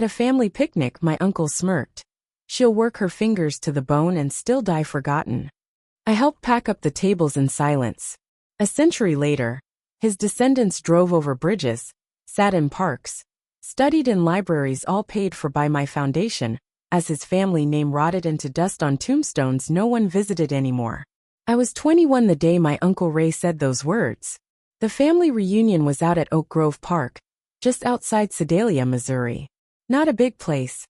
At a family picnic, my uncle smirked. She'll work her fingers to the bone and still die forgotten. I helped pack up the tables in silence. A century later, his descendants drove over bridges, sat in parks, studied in libraries, all paid for by my foundation. As his family name rotted into dust on tombstones no one visited anymore. I was 21 the day my Uncle Ray said those words. The family reunion was out at Oak Grove Park, just outside Sedalia, Missouri. Not a big place.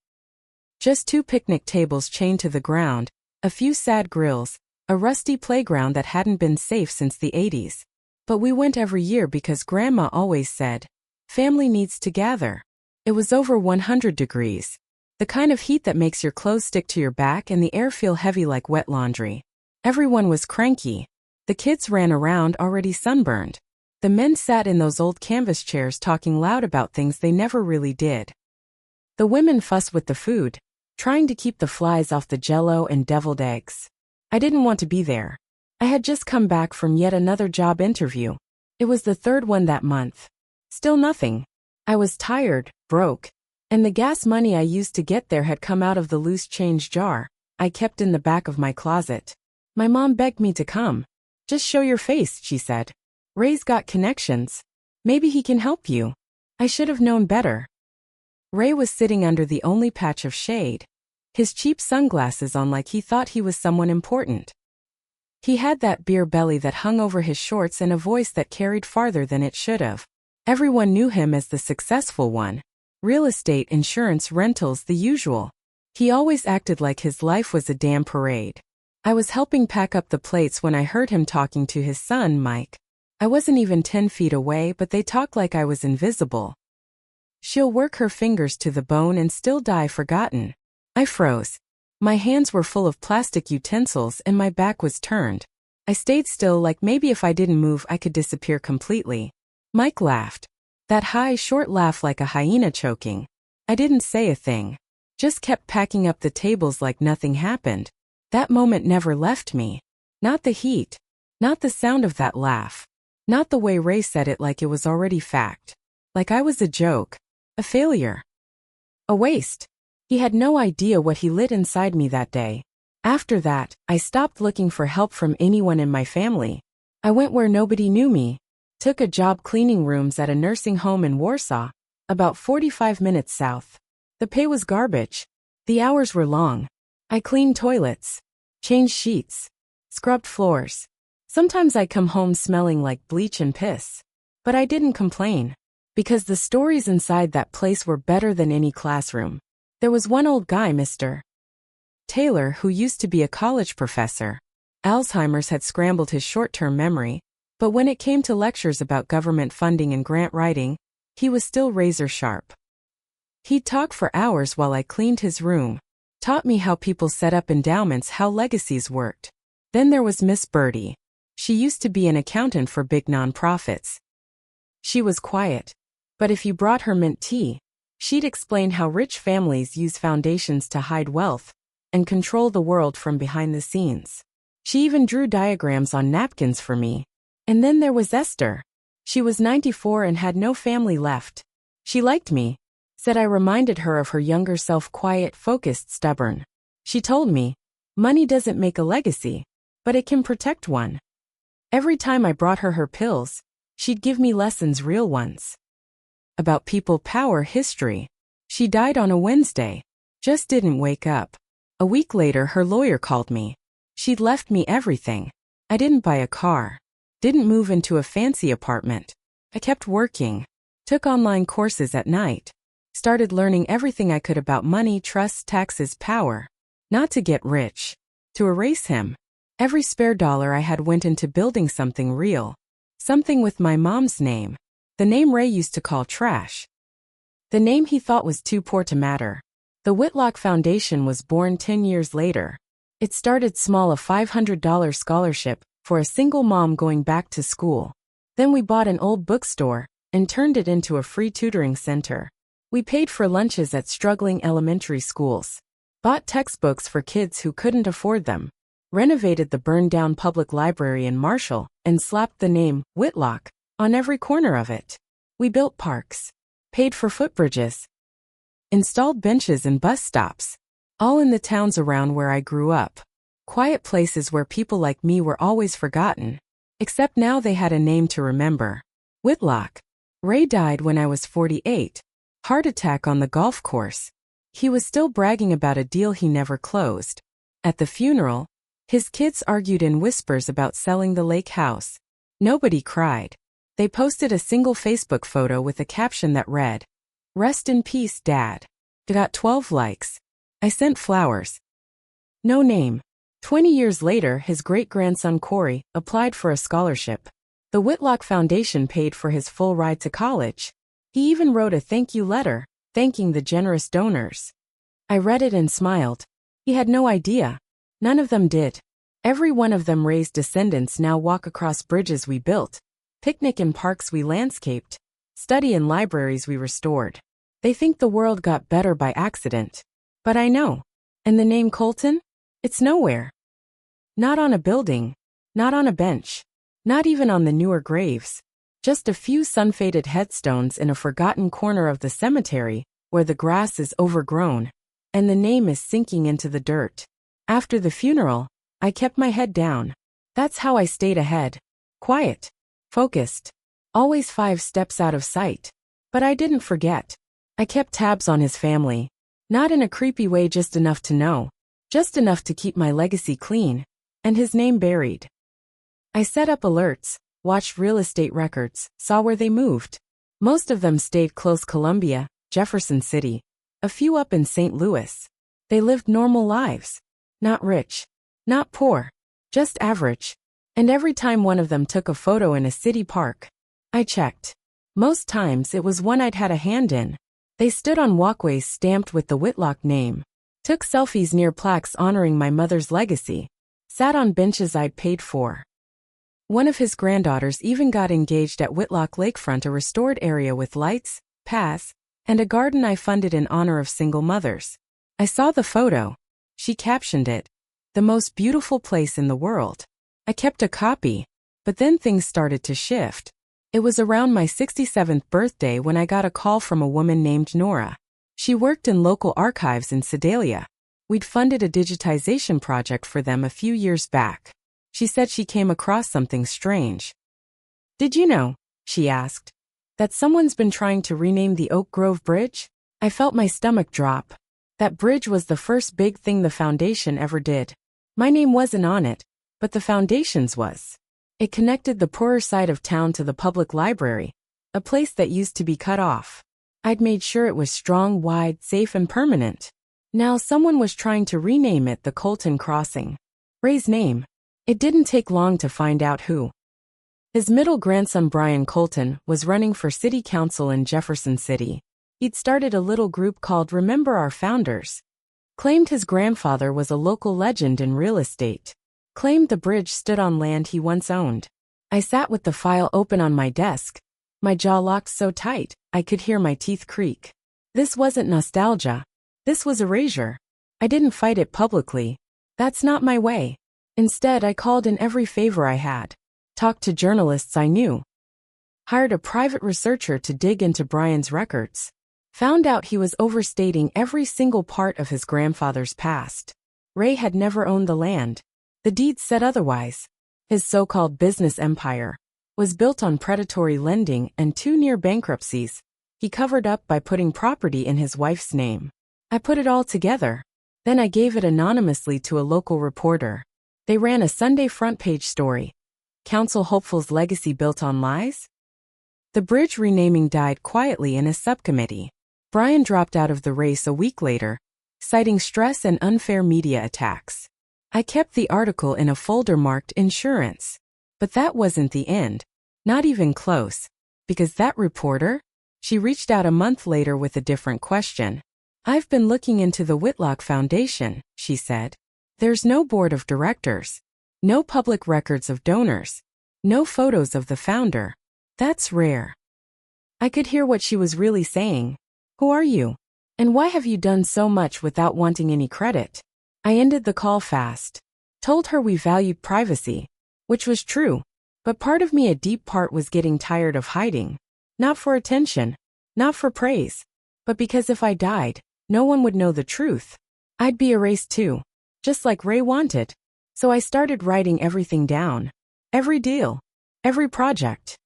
Just 2 picnic tables chained to the ground, a few sad grills, a rusty playground that hadn't been safe since the 80s. But we went every year because Grandma always said, family needs to gather. It was over 100 degrees. The kind of heat that makes your clothes stick to your back and the air feel heavy like wet laundry. Everyone was cranky. The kids ran around already sunburned. The men sat in those old canvas chairs talking loud about things they never really did. The women fussed with the food, trying to keep the flies off the jello and deviled eggs. I didn't want to be there. I had just come back from yet another job interview. It was the 3rd one that month. Still nothing. I was tired, broke, and the gas money I used to get there had come out of the loose change jar I kept in the back of my closet. My mom begged me to come. Just show your face, she said. Ray's got connections. Maybe he can help you. I should have known better. Ray was sitting under the only patch of shade, his cheap sunglasses on like he thought he was someone important. He had that beer belly that hung over his shorts and a voice that carried farther than it should have. Everyone knew him as the successful one. Real estate, insurance, rentals, the usual. He always acted like his life was a damn parade. I was helping pack up the plates when I heard him talking to his son, Mike. I wasn't even 10 feet away, but they talked like I was invisible. She'll work her fingers to the bone and still die forgotten. I froze. My hands were full of plastic utensils and my back was turned. I stayed still like maybe if I didn't move I could disappear completely. Mike laughed. That high, short laugh like a hyena choking. I didn't say a thing. Just kept packing up the tables like nothing happened. That moment never left me. Not the heat. Not the sound of that laugh. Not the way Ray said it like it was already fact. Like I was a joke. A failure. A waste. He had no idea what he lit inside me that day. After that, I stopped looking for help from anyone in my family. I went where nobody knew me. Took a job cleaning rooms at a nursing home in Warsaw, about 45 minutes south. The pay was garbage. The hours were long. I cleaned toilets, changed sheets, scrubbed floors. Sometimes I'd come home smelling like bleach and piss. But I didn't complain. Because the stories inside that place were better than any classroom. There was one old guy, Mr. Taylor, who used to be a college professor. Alzheimer's had scrambled his short-term memory, but when it came to lectures about government funding and grant writing, he was still razor sharp. He'd talk for hours while I cleaned his room, taught me how people set up endowments, how legacies worked. Then there was Miss Birdie. She used to be an accountant for big nonprofits. She was quiet, but if you brought her mint tea, she'd explain how rich families use foundations to hide wealth and control the world from behind the scenes. She even drew diagrams on napkins for me. And then there was Esther. She was 94 and had no family left. She liked me, said I reminded her of her younger self, quiet, focused, stubborn. She told me, money doesn't make a legacy, but it can protect one. Every time I brought her pills, she'd give me lessons, real ones. About people, power, history. She died on a Wednesday. Just didn't wake up. A week later her lawyer called me. She'd left me everything. I didn't buy a car. Didn't move into a fancy apartment. I kept working. Took online courses at night. Started learning everything I could about money, trusts, taxes, power. Not to get rich. To erase him. Every spare dollar I had went into building something real. Something with my mom's name. The name Ray used to call trash. The name he thought was too poor to matter. The Whitlock Foundation was born 10 years later. It started small, a $500 scholarship for a single mom going back to school. Then we bought an old bookstore and turned it into a free tutoring center. We paid for lunches at struggling elementary schools. Bought textbooks for kids who couldn't afford them. Renovated the burned-down public library in Marshall and slapped the name, Whitlock, on every corner of it. We built parks. Paid for footbridges. installed benches in bus stops, all in the towns around where I grew up. Quiet places where people like me were always forgotten. Except now they had a name to remember. Whitlock. Ray died when I was 48. Heart attack on the golf course. He was still bragging about a deal he never closed. At the funeral, his kids argued in whispers about selling the lake house. Nobody cried. They posted a single Facebook photo with a caption that read, "Rest in peace, Dad." It got 12 likes. I sent flowers. No name. 20 years later, his great-grandson Corey applied for a scholarship. The Whitlock Foundation paid for his full ride to college. He even wrote a thank you letter, thanking the generous donors. I read it and smiled. He had no idea. None of them did. Every one of them raised descendants now walk across bridges we built, picnic in parks we landscaped, study in libraries we restored. They think the world got better by accident. But I know. And the name Colton? It's nowhere. Not on a building. Not on a bench. Not even on the newer graves. Just a few sun-faded headstones in a forgotten corner of the cemetery, where the grass is overgrown, and the name is sinking into the dirt. After the funeral, I kept my head down. That's how I stayed ahead. Quiet. Focused. Always 5 steps out of sight. But I didn't forget. I kept tabs on his family. Not in a creepy way, just enough to know. Just enough to keep my legacy clean. And his name buried. I set up alerts, watched real estate records, saw where they moved. Most of them stayed close: Columbia, Jefferson City. A few up in St. Louis. They lived normal lives. Not rich. Not poor. Just average. And every time one of them took a photo in a city park, I checked. Most times it was one I'd had a hand in. They stood on walkways stamped with the Whitlock name. Took selfies near plaques honoring my mother's legacy. Sat on benches I'd paid for. One of his granddaughters even got engaged at Whitlock Lakefront, a restored area with lights, paths, and a garden I funded in honor of single mothers. I saw the photo. She captioned it, "The most beautiful place in the world." I kept a copy, but then things started to shift. It was around my 67th birthday when I got a call from a woman named Nora. She worked in local archives in Sedalia. We'd funded a digitization project for them a few years back. She said she came across something strange. "Did you know," she asked, "that someone's been trying to rename the Oak Grove Bridge?" I felt my stomach drop. That bridge was the first big thing the foundation ever did. My name wasn't on it, but the foundation's was. It connected the poorer side of town to the public library, a place that used to be cut off. I'd made sure it was strong, wide, safe, and permanent. Now someone was trying to rename it the Colton Crossing. Ray's name. It didn't take long to find out who. His middle grandson Brian Colton was running for city council in Jefferson City. He'd started a little group called Remember Our Founders. Claimed his grandfather was a local legend in real estate. Claimed the bridge stood on land he once owned. I sat with the file open on my desk. My jaw locked so tight, I could hear my teeth creak. This wasn't nostalgia. This was erasure. I didn't fight it publicly. That's not my way. Instead, I called in every favor I had. Talked to journalists I knew. Hired a private researcher to dig into Brian's records. Found out he was overstating every single part of his grandfather's past. Ray had never owned the land. The deeds said otherwise. His so-called business empire was built on predatory lending and 2 near bankruptcies. He covered up by putting property in his wife's name. I put it all together. Then I gave it anonymously to a local reporter. They ran a Sunday front-page story. Council hopeful's legacy built on lies? The bridge renaming died quietly in a subcommittee. Brian dropped out of the race a week later, citing stress and unfair media attacks. I kept the article in a folder marked insurance. But that wasn't the end. Not even close. Because that reporter? She reached out a month later with a different question. "I've been looking into the Whitlock Foundation," she said. "There's no board of directors. No public records of donors. No photos of the founder. That's rare." I could hear what she was really saying. "Who are you? And why have you done so much without wanting any credit?" I ended the call fast. Told her we valued privacy. Which was true. But part of me, a deep part, was getting tired of hiding. Not for attention. Not for praise. But because if I died, no one would know the truth. I'd be erased too, just like Ray wanted. So I started writing everything down. Every deal. Every project.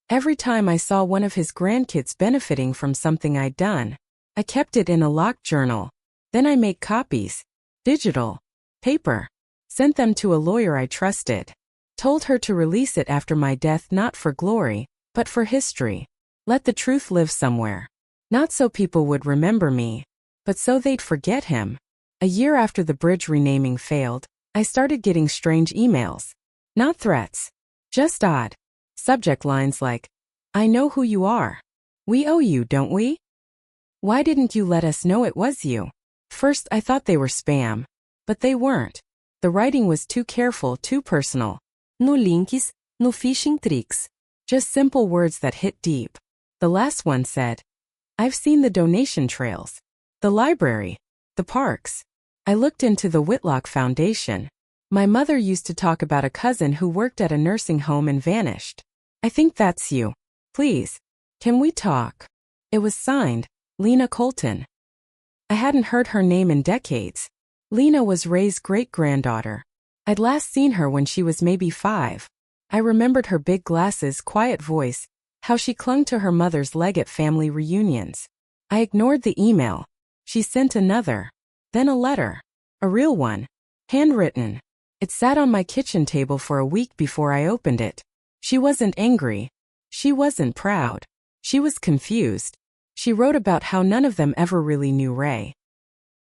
Every time I saw one of his grandkids benefiting from something I'd done, I kept it in a locked journal. Then I made copies. Digital. Paper. Sent them to a lawyer I trusted. Told her to release it after my death, not for glory, but for history. Let the truth live somewhere. Not so people would remember me, but so they'd forget him. A year after the bridge renaming failed, I started getting strange emails. Not threats. Just odd. Subject lines like, "I know who you are. We owe you, don't we? Why didn't you let us know it was you?" First I thought they were spam, but they weren't. The writing was too careful, too personal. No links, no phishing tricks. Just simple words that hit deep. The last one said, "I've seen the donation trails. The library. The parks. I looked into the Whitlock Foundation. My mother used to talk about a cousin who worked at a nursing home and vanished. I think that's you. Please. Can we talk?" It was signed, Lena Colton. I hadn't heard her name in decades. Lena was Ray's great-granddaughter. I'd last seen her when she was maybe 5. I remembered her big glasses, quiet voice, how she clung to her mother's leg at family reunions. I ignored the email. She sent another. Then a letter. A real one. Handwritten. It sat on my kitchen table for a week before I opened it. She wasn't angry. She wasn't proud. She was confused. She wrote about how none of them ever really knew Ray.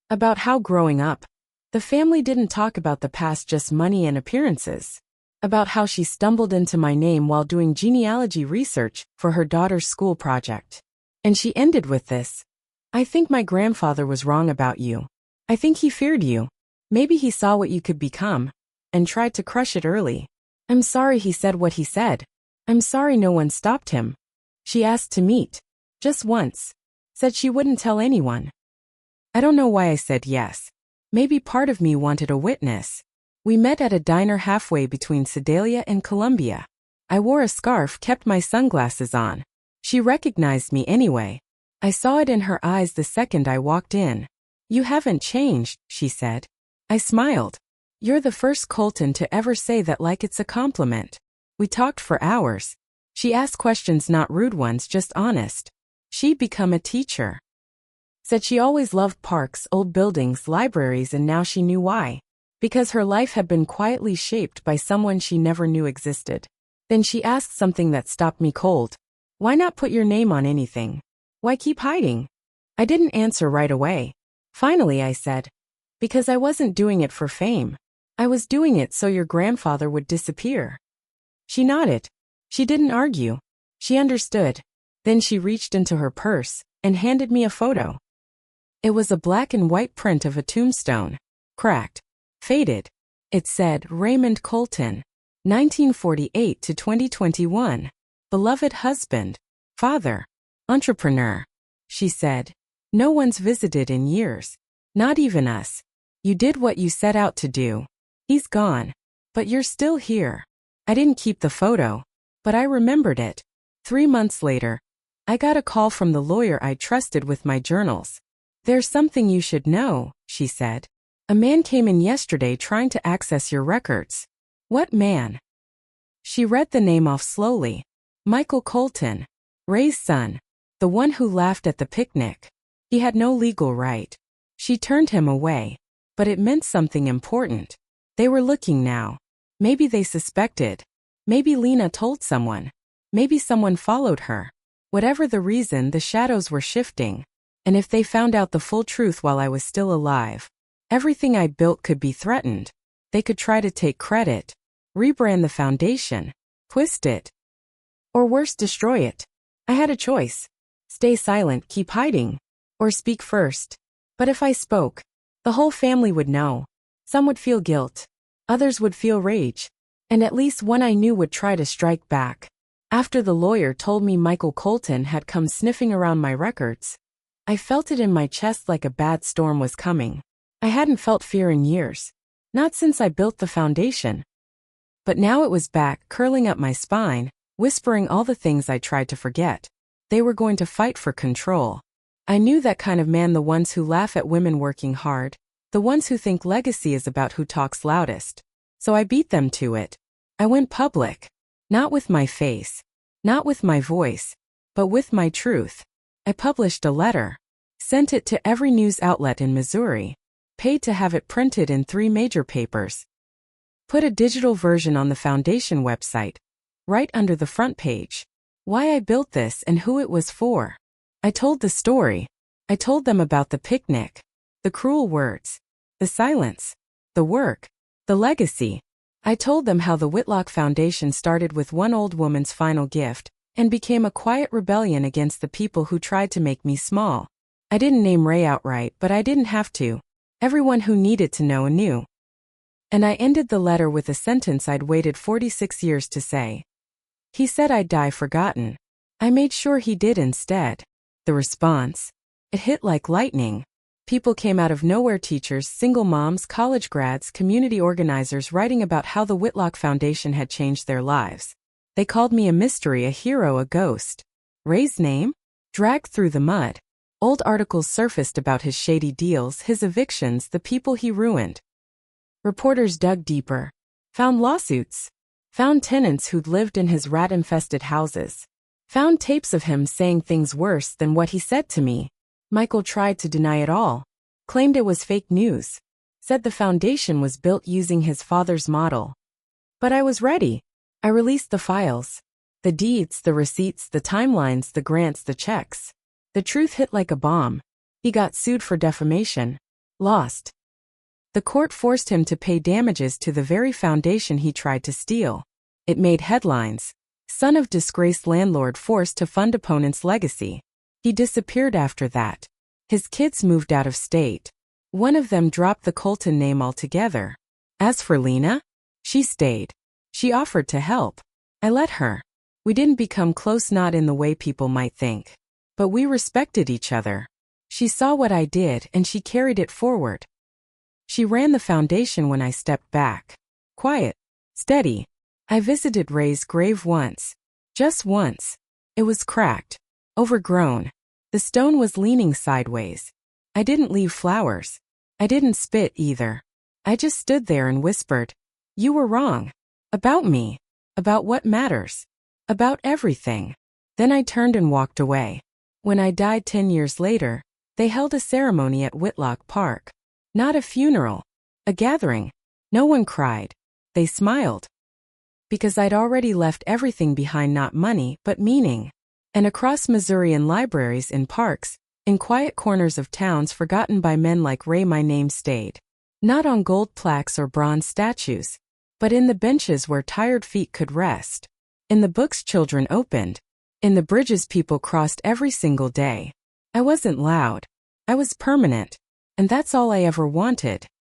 About how growing up, the family didn't talk about the past, just money and appearances. About how she stumbled into my name while doing genealogy research for her daughter's school project. And she ended with this. "I think my grandfather was wrong about you. I think he feared you. Maybe he saw what you could become and tried to crush it early. I'm sorry he said what he said. I'm sorry no one stopped him." She asked to meet. Just once. Said she wouldn't tell anyone. I don't know why I said yes. Maybe part of me wanted a witness. We met at a diner halfway between Sedalia and Columbia. I wore a scarf, kept my sunglasses on. She recognized me anyway. I saw it in her eyes the second I walked in. "You haven't changed," she said. I smiled. "You're the first Colton to ever say that like it's a compliment." We talked for hours. She asked questions, not rude ones, just honest. She'd become a teacher. Said she always loved parks, old buildings, libraries, and now she knew why. Because her life had been quietly shaped by someone she never knew existed. Then she asked something that stopped me cold. "Why not put your name on anything? Why keep hiding?" I didn't answer right away. Finally I said, "Because I wasn't doing it for fame. I was doing it so your grandfather would disappear." She nodded. She didn't argue. She understood. Then she reached into her purse and handed me a photo. It was a black and white print of a tombstone. Cracked. Faded. It said, "Raymond Colton, 1948 to 2021. Beloved husband. Father. Entrepreneur." She said, "No one's visited in years. Not even us. You did what you set out to do. He's gone. But you're still here." I didn't keep the photo, but I remembered it. 3 months later, I got a call from the lawyer I trusted with my journals. "There's something you should know," she said. "A man came in yesterday trying to access your records." "What man?" She read the name off slowly. "Michael Colton. Ray's son. The one who laughed at the picnic. He had no legal right." She turned him away. But it meant something important. They were looking now. Maybe they suspected. Maybe Lena told someone. Maybe someone followed her. Whatever the reason, the shadows were shifting. And if they found out the full truth while I was still alive, everything I built could be threatened. They could try to take credit, rebrand the foundation, twist it, or worse, destroy it. I had a choice. Stay silent, keep hiding, or speak first. But if I spoke, the whole family would know. Some would feel guilt. Others would feel rage. And at least one I knew would try to strike back. After the lawyer told me Michael Colton had come sniffing around my records, I felt it in my chest like a bad storm was coming. I hadn't felt fear in years. Not since I built the foundation. But now it was back, curling up my spine, whispering all the things I tried to forget. They were going to fight for control. I knew that kind of man, the ones who laugh at women working hard, the ones who think legacy is about who talks loudest. So I beat them to it. I went public. Not with my face. Not with my voice. But with my truth. I published a letter. Sent it to every news outlet in Missouri. Paid to have it printed in 3 major papers. Put a digital version on the foundation website. Right under the front page. Why I built this and who it was for. I told the story. I told them about the picnic. The cruel words. The silence. The work. The legacy. I told them how the Whitlock Foundation started with one old woman's final gift and became a quiet rebellion against the people who tried to make me small. I didn't name Ray outright, but I didn't have to. Everyone who needed to know knew. And I ended the letter with a sentence I'd waited 46 years to say. He said I'd die forgotten. I made sure he did instead. The response. It hit like lightning. People came out of nowhere, teachers, single moms, college grads, community organizers writing about how the Whitlock Foundation had changed their lives. They called me a mystery, a hero, a ghost. Ray's name? Dragged through the mud. Old articles surfaced about his shady deals, his evictions, the people he ruined. Reporters dug deeper. Found lawsuits. Found tenants who'd lived in his rat-infested houses. Found tapes of him saying things worse than what he said to me. Michael tried to deny it all. Claimed it was fake news. Said the foundation was built using his father's model. But I was ready. I released the files. The deeds, the receipts, the timelines, the grants, the checks. The truth hit like a bomb. He got sued for defamation. Lost. The court forced him to pay damages to the very foundation he tried to steal. It made headlines. Son of disgraced landlord forced to fund opponent's legacy. He disappeared after that. His kids moved out of state. One of them dropped the Colton name altogether. As for Lena, she stayed. She offered to help. I let her. We didn't become close, not in the way people might think. But we respected each other. She saw what I did and she carried it forward. She ran the foundation when I stepped back. Quiet. Steady. I visited Ray's grave once. Just once. It was cracked. Overgrown. The stone was leaning sideways. I didn't leave flowers. I didn't spit either. I just stood there and whispered, "You were wrong. About me. About what matters. About everything." Then I turned and walked away. When I died 10 years later, they held a ceremony at Whitlock Park. Not a funeral. A gathering. No one cried. They smiled. Because I'd already left everything behind, not money, but meaning. And across Missouri, in libraries, in parks, in quiet corners of towns forgotten by men like Ray, my name stayed. Not on gold plaques or bronze statues, but in the benches where tired feet could rest. In the books children opened. In the bridges people crossed every single day. I wasn't loud. I was permanent. And that's all I ever wanted.